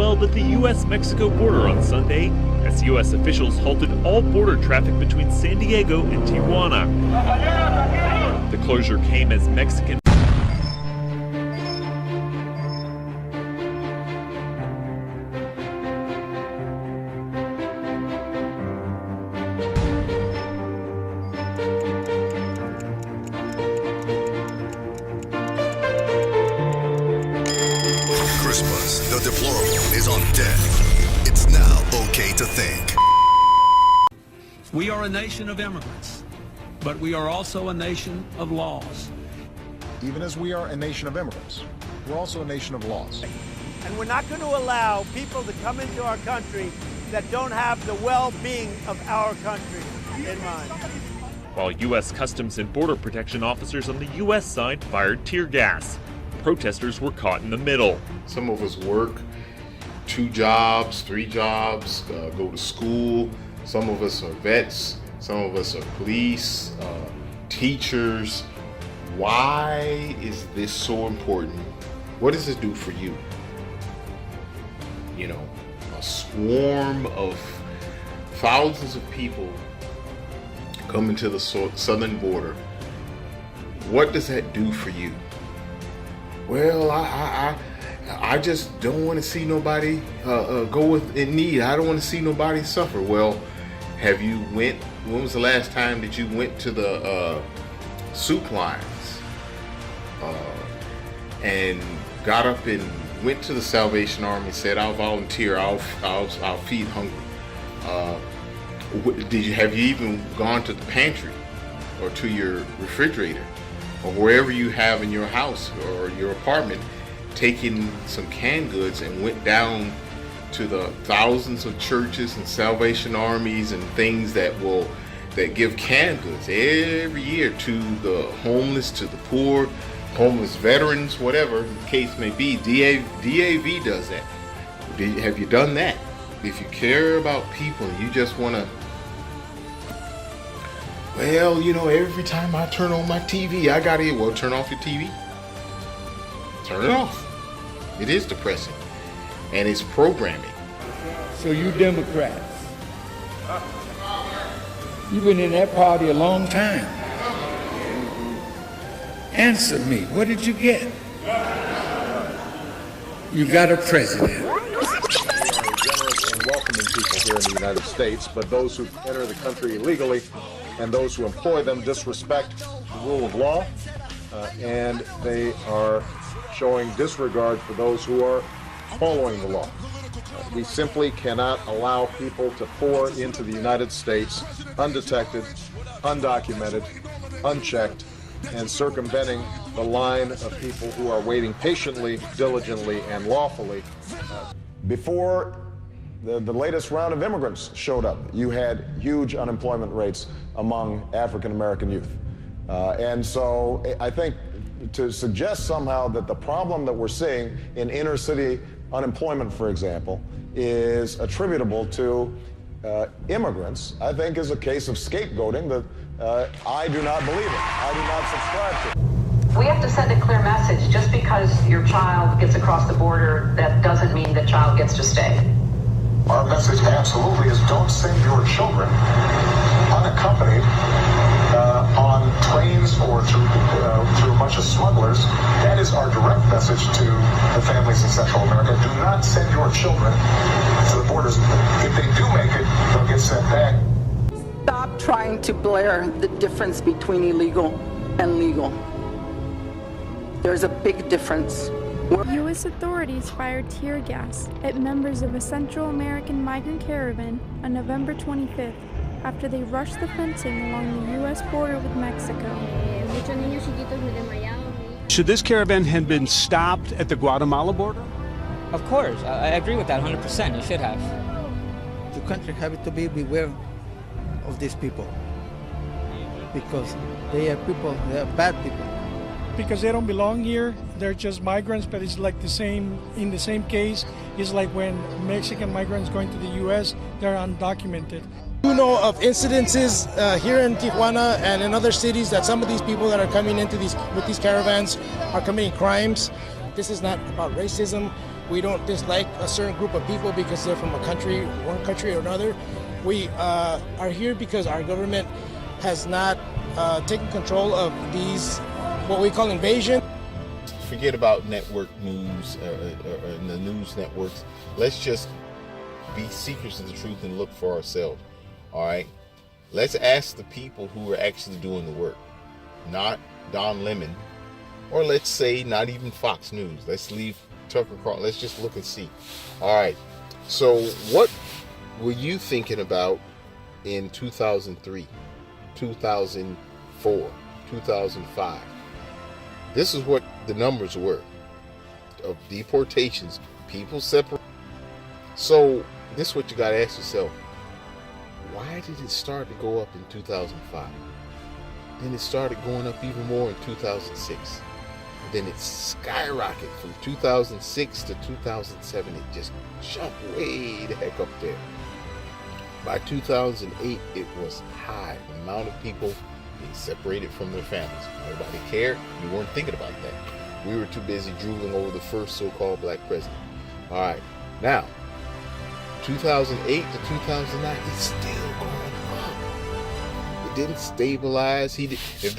swelled at the U.S.-Mexico border on Sunday as U.S. officials halted all border traffic between San Diego and Tijuana. The closure came as Mexican Christmas, the deplorable is on deck. It's now okay to think. We are a nation of immigrants, but we are also a nation of laws. Even as we are a nation of immigrants, we're also a nation of laws. And we're not going to allow people to come into our country that don't have the well-being of our country in mind. While U.S. Customs and Border Protection officers on the U.S. side fired tear gas, protesters were caught in the middle. Some of us work 2 jobs, 3 jobs, go to school. Some of us are vets. Some of us are police, teachers. Why is this so important? What does it do for you? You know, a swarm of thousands of people coming to the southern border. What does that do for you? Well, I just don't want to see nobody go in need. I don't want to see nobody suffer. Well, have you when was the last time that you went to the soup lines and got up and went to the Salvation Army and said, I'll volunteer, I'll feed hungry? Have you even gone to the pantry or to your refrigerator or wherever you have in your house or your apartment, taking some canned goods and went down to the thousands of churches and Salvation Armies and things that give canned goods every year to the homeless, to the poor, homeless veterans, whatever the case may be? DAV does that. Have you done that? If you care about people and you just want to, well, you know, every time I turn on my TV, I gotta, well, turn off your TV. Turn it off. It is depressing. And it's programming. So you Democrats, you've been in that party a long time. Answer me, what did you get? You got a president. We are generous and welcoming people here in the United States, but those who enter the country illegally and those who employ them disrespect the rule of law, and they are showing disregard for those who are following the law. We simply cannot allow people to pour into the United States undetected, undocumented, unchecked, and circumventing the line of people who are waiting patiently, diligently, and lawfully. Before the latest round of immigrants showed up, you had huge unemployment rates among African American youth. And so I think to suggest somehow that the problem that we're seeing in inner city unemployment, for example, is attributable to immigrants, I think is a case of scapegoating that I do not believe in. I do not subscribe to. We have to send a clear message. Just because your child gets across the border, that doesn't mean the child gets to stay. Our message absolutely is don't send your children unaccompanied on trains or through a bunch of smugglers. That is our direct message to the families in Central America. Do not send your children to the borders. If they do make it, they'll get sent back. Stop trying to blare the difference between illegal and legal. There's a big difference. U.S. authorities fired tear gas at members of a Central American migrant caravan on November 25th after they rushed the fencing along the U.S. border with Mexico. Should this caravan have been stopped at the Guatemala border? Of course, I agree with that 100%. You should have. The country have to be beware of these people because they are people, they are bad people. Because they don't belong here, they're just migrants, but it's like the same, in the same case, it's like when Mexican migrants going to the U.S., they're undocumented. You know of incidences here in Tijuana and in other cities that some of these people that are coming into with these caravans are committing crimes. This is not about racism. We don't dislike a certain group of people because they're from one country or another. We are here because our government has not taken control of these, what we call invasion. Forget about network news or the news networks. Let's just be seekers of the truth and look for ourselves. All right? Let's ask the people who are actually doing the work, not Don Lemon, or let's say not even Fox News. Let's leave Tucker Carlson. Let's just look and see. All right. So what were you thinking about in 2003, 2004, 2005? This is what the numbers were of deportations, people separate. So this is what you got to ask yourself. Why did it start to go up in 2005? Then it started going up even more in 2006. Then it skyrocketed from 2006 to 2007. It just jumped way the heck up there. By 2008, it was high. The amount of people being separated from their families. Nobody cared. You weren't thinking about that. We were too busy drooling over the first so-called black president. All right. Now, 2008 to 2009, it's still going up. It didn't stabilize. If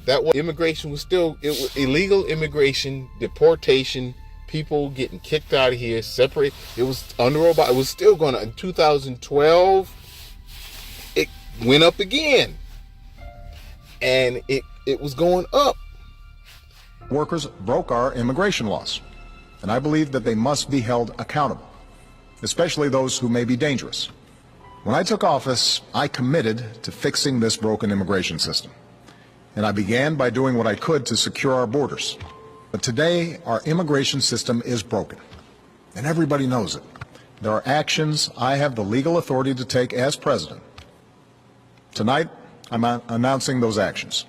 that was immigration was still, it was illegal immigration, deportation, people getting kicked out of here, separate. It was under Obama. It was still going to. In 2012, it went up again, and it was going up. Workers broke our immigration laws, and I believe that they must be held accountable, especially those who may be dangerous. When I took office, I committed to fixing this broken immigration system, and I began by doing what I could to secure our borders. But today, our immigration system is broken, and everybody knows it. There are actions I have the legal authority to take as president. Tonight, I'm announcing those actions.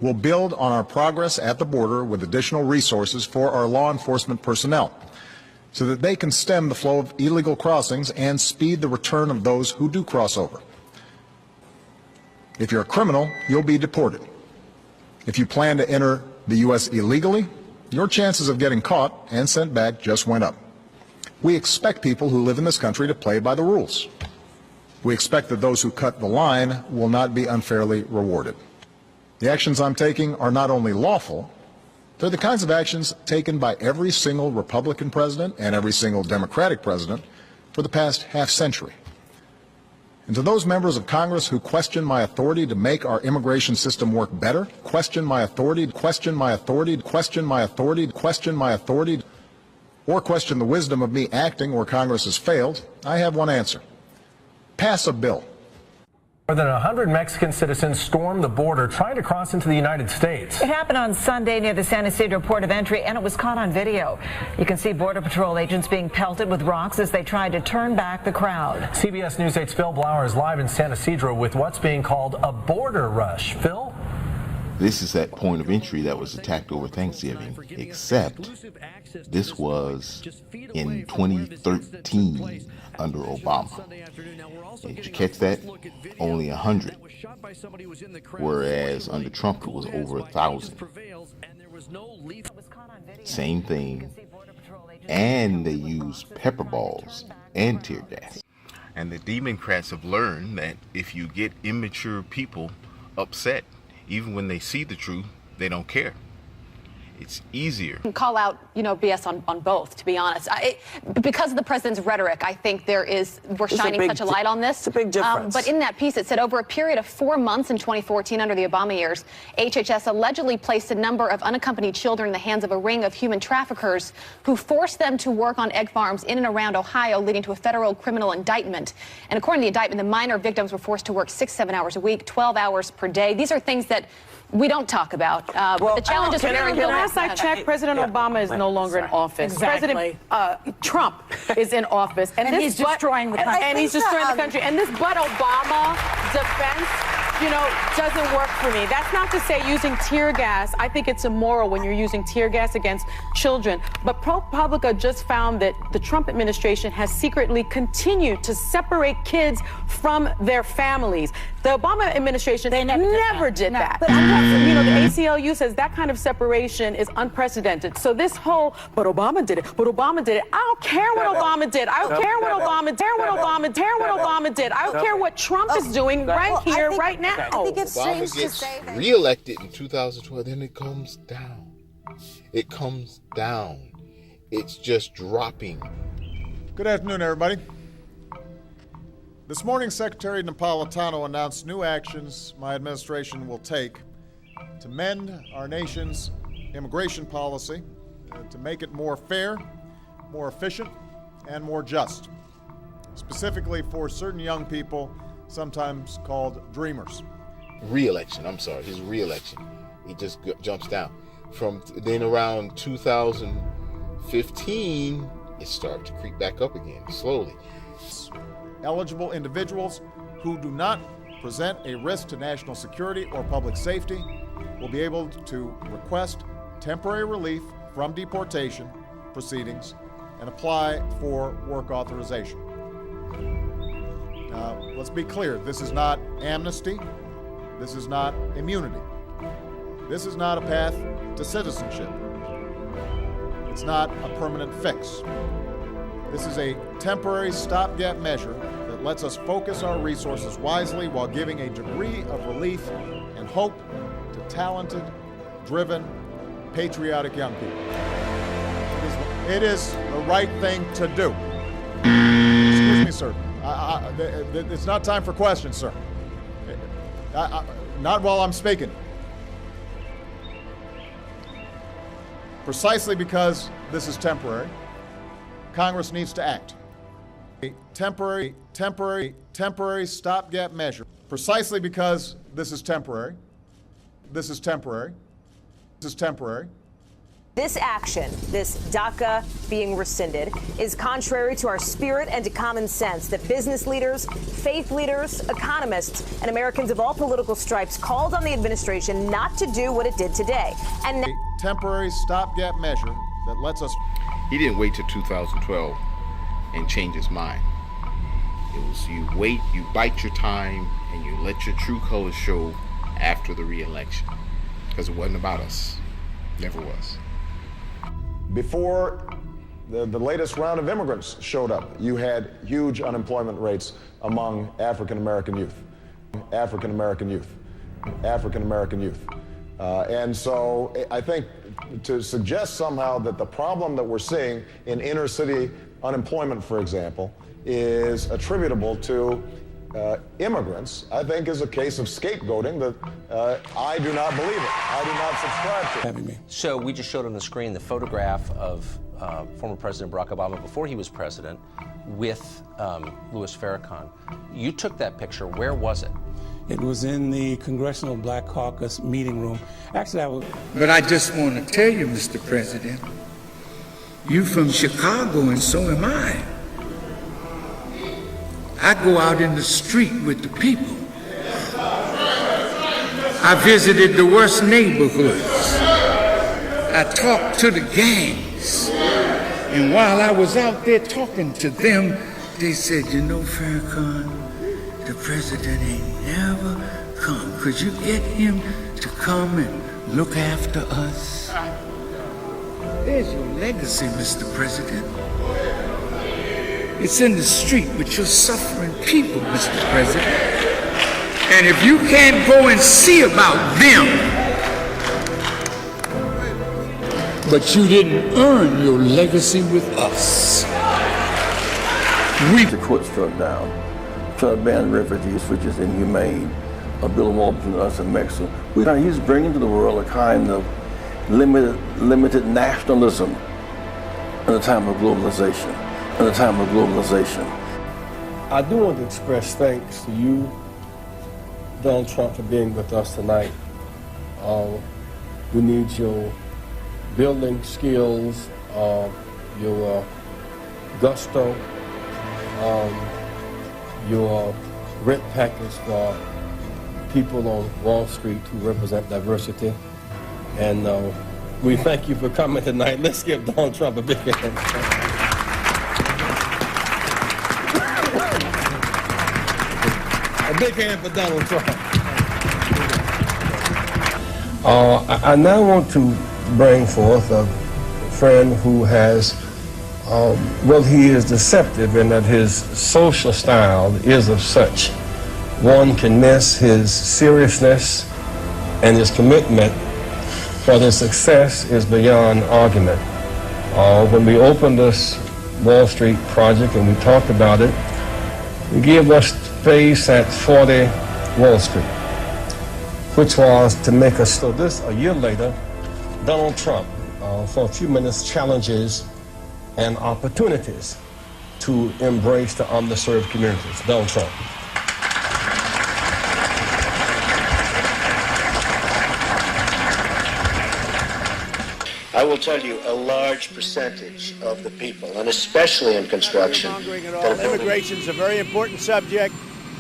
We'll build on our progress at the border with additional resources for our law enforcement personnel so that they can stem the flow of illegal crossings and speed the return of those who do cross over. If you're a criminal, you'll be deported. If you plan to enter the U.S. illegally, your chances of getting caught and sent back just went up. We expect people who live in this country to play by the rules. We expect that those who cut the line will not be unfairly rewarded. The actions I'm taking are not only lawful, they're the kinds of actions taken by every single Republican president and every single Democratic president for the past half century. And to those members of Congress who question my authority to make our immigration system work better, question my authority, question my authority, question my authority, question my authority, or question the wisdom of me acting where Congress has failed, I have one answer. Pass a bill. More than 100 Mexican citizens stormed the border trying to cross into the United States. It happened on Sunday near the San Ysidro port of entry, and it was caught on video. You can see Border Patrol agents being pelted with rocks as they tried to turn back the crowd. CBS News 8's Phil Blauer is live in San Ysidro with what's being called a border rush. Phil? This is that point of entry that was attacked over Thanksgiving, except this was in 2013 under Obama. Did you catch that? Only 100. Whereas under Trump it was over 1,000. Same thing. And they used pepper balls and tear gas. And the Democrats have learned that if you get immature people upset, even when they see the truth, they don't care. It's easier. Call out, BS on both, to be honest. Because of the president's rhetoric, I think we're shining such a light on this. It's a big difference. But in that piece, it said over a period of 4 months in 2014 under the Obama years, HHS allegedly placed a number of unaccompanied children in the hands of a ring of human traffickers who forced them to work on egg farms in and around Ohio, leading to a federal criminal indictment. And according to the indictment, the minor victims were forced to work 6-7 hours a week, 12 hours per day. These are things that we don't talk about. The challenges are very real. Last I checked, President Obama is no longer in office. Exactly. President Trump is in office. And he's destroying the country. And he's destroying the country. And this but Obama defense doesn't work for me. That's not to say using tear gas. I think it's immoral when you're using tear gas against children. But ProPublica just found that the Trump administration has secretly continued to separate kids from their families. The Obama administration never did that. But the ACLU says that kind of separation is unprecedented. So this whole, but Obama did it, but Obama did it. I don't care what Obama did. I don't care what Obama did. I don't care what Trump is doing right here, right now. I think it's strange to say that. Reelected in 2012, then it comes down. It comes down. It's just dropping. Good afternoon, everybody. This morning, Secretary Napolitano announced new actions my administration will take to mend our nation's immigration policy, to make it more fair, more efficient, and more just, specifically for certain young people, sometimes called dreamers. Re-election, his re-election. He just jumps down. From then around 2015, it started to creep back up again, slowly. Eligible individuals who do not present a risk to national security or public safety will be able to request temporary relief from deportation proceedings and apply for work authorization. Now, let's be clear, this is not amnesty, this is not immunity, this is not a path to citizenship, it's not a permanent fix. This is a temporary stopgap measure that lets us focus our resources wisely while giving a degree of relief and hope to talented, driven, patriotic young people. It is the right thing to do. Excuse me, sir. It's not time for questions, sir. Not while I'm speaking. Precisely because this is temporary, Congress needs to act. A temporary stopgap measure. Precisely because this is temporary. This is temporary. This action, this DACA being rescinded, is contrary to our spirit and to common sense that business leaders, faith leaders, economists, and Americans of all political stripes called on the administration not to do what it did today. And a temporary stopgap measure that lets us... He didn't wait till 2012 and change his mind. It was you wait, you bite your time, and you let your true colors show after the re-election. Because it wasn't about us. Never was. Before the latest round of immigrants showed up, you had huge unemployment rates among African American youth. And so I think to suggest somehow that the problem that we're seeing in inner city unemployment, for example, is attributable to immigrants, I think is a case of scapegoating that I do not believe it. I do not subscribe to. Having me. So we just showed on the screen the photograph of former President Barack Obama before he was president with Louis Farrakhan. You took that picture. Where was it? It was in the Congressional Black Caucus meeting room. Actually, But I just want to tell you, Mr. President, you from Chicago and so am I. I go out in the street with the people. I visited the worst neighborhoods. I talked to the gangs. And while I was out there talking to them, they said, you know, Farrakhan, the president ain't never come. Could you get him to come and look after us? There's your legacy, Mr. President. It's in the street with your suffering people, Mr. President. And if you can't go and see about them, but you didn't earn your legacy with us. The court struck down to ban refugees, which is inhumane, a bill of war between us and Mexico. He's bringing to the world a kind of limited nationalism in a time of globalization. I do want to express thanks to you, Donald Trump, for being with us tonight. We need your building skills, your gusto, your rent package for people on Wall Street who represent diversity. And we thank you for coming tonight. Let's give Donald Trump a big hand. A big hand for Donald Trump. I now want to bring forth a friend who has, well, he is deceptive in that his social style is of such. One can miss his seriousness, and his commitment for his success is beyond argument. When we opened this Wall Street project and we talked about it, we gave us space at 40 Wall Street, which was to make us, so this, a year later, Donald Trump, for a few minutes, challenges and opportunities to embrace the underserved communities. Donald Trump. I will tell you, a large percentage of the people, and especially in construction, immigration is a very important subject.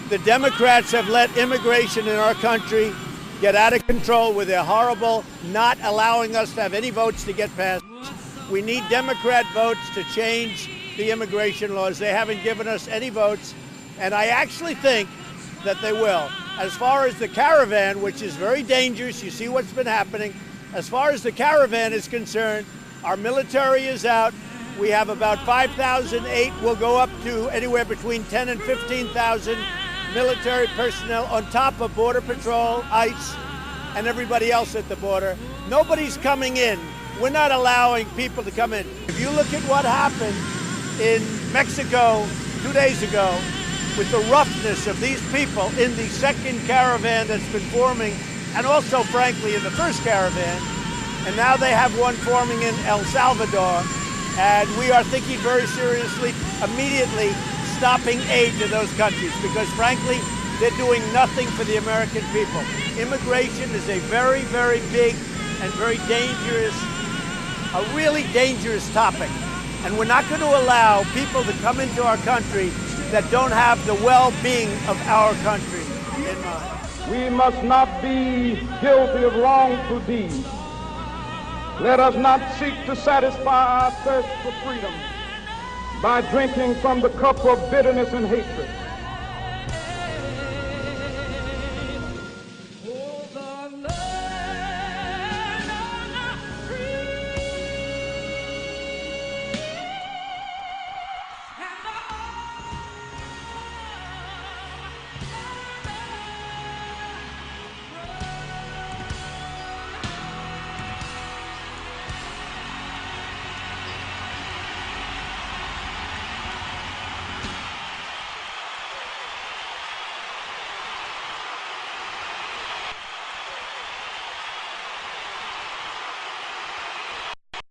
The Democrats have let immigration in our country get out of control with their horrible not allowing us to have any votes to get passed. We need Democrat votes to change the immigration laws. They haven't given us any votes, and I actually think that they will. As far as the caravan, which is very dangerous, you see what's been happening. As far as the caravan is concerned, our military is out. We have about 5,008. We'll go up to anywhere between 10 and 15,000 military personnel on top of Border Patrol, ICE, and everybody else at the border. Nobody's coming in. We're not allowing people to come in. If you look at what happened in Mexico 2 days ago with the roughness of these people in the second caravan that's been forming, and also, frankly, in the first caravan, and now they have one forming in El Salvador, and we are thinking very seriously, immediately stopping aid to those countries, because, frankly, they're doing nothing for the American people. Immigration is a very, very big and very dangerous, a really dangerous topic, and we're not going to allow people to come into our country that don't have the well-being of our country in mind. We must not be guilty of wrongful deeds. Let us not seek to satisfy our thirst for freedom by drinking from the cup of bitterness and hatred.